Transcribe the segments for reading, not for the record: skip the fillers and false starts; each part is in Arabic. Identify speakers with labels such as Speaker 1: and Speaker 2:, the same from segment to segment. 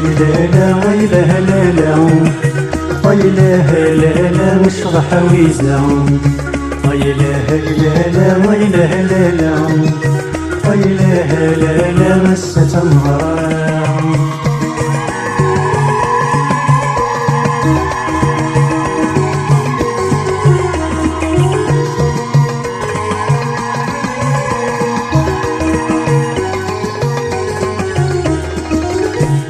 Speaker 1: لا ويله لا لا ويله لا لا نشرح ويزا ويله لا لا ويله لا لا ويله لا لا مسة مهرة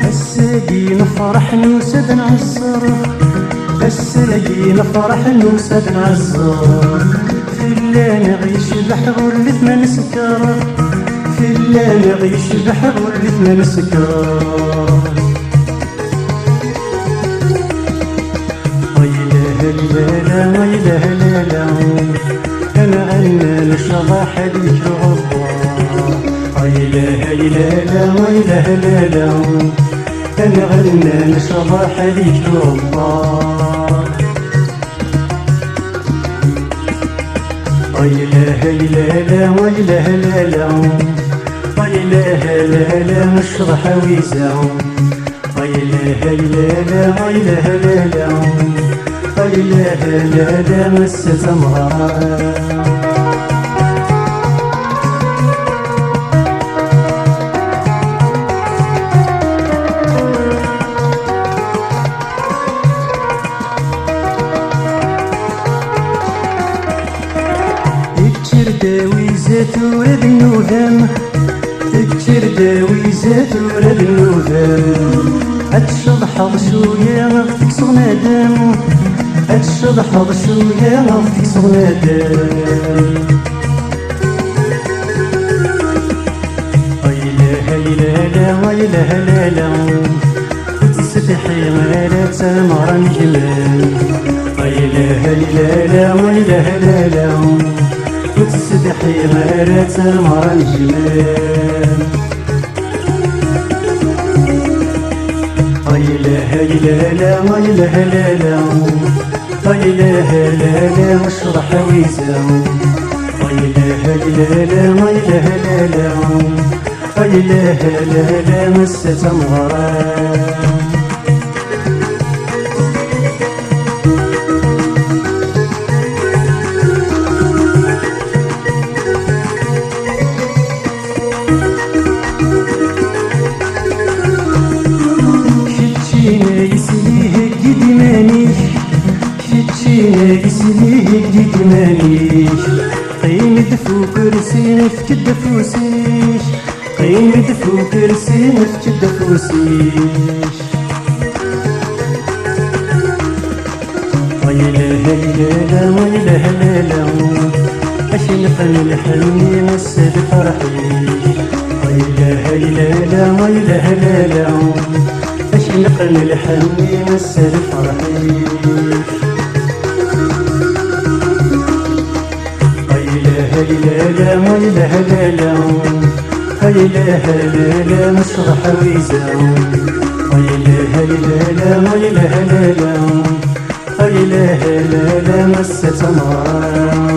Speaker 1: الساقي نفرح نوسد نعصر الساقي نفرح نوسد نعصر في الليل نعيش بحر الثمن سكر في الليل نعيش بحر الثمن سكر ويله لا ويله لا لا انا غنى نشرح هذيك الغربة ويله لا ويله لا لا انا غنى نشرح هذيك الغربة ويله لا ويله لا لا ويله لا لا نشرح ويزا ويله لا ويله لا لا ويله لا لا مسة مهرة داوي زاتور النوذام تكتر داوي زاتور النوذام اتشضحض شوية غفتك صغنادام اتشضحض شوية غفتك صغنادام ويله لا ويله لا لا وتسبحي غير تمر نجمان ويله لا ويله لا لا وتسبحي غير تمر الجمال ويله لا ويله لا لا ويله لا لا واشرح ويزا ويله لا ويله لا لا ويله لا لا مسة مغرى يسليه جديد مانيش قيمة دفو كرسي في كد فوسيش قيمة دفو كرسي في كد فوسيش ويله لا ويله لا لا اش نفهم الحني مسد فرحي ويله لا ويله لا لا اش نفهم الحني مسد فرحي لا ويله لا لا ويله لا لا نشرح ويزا ويله لا ويله لا لا ويله لا لا مسة مهرة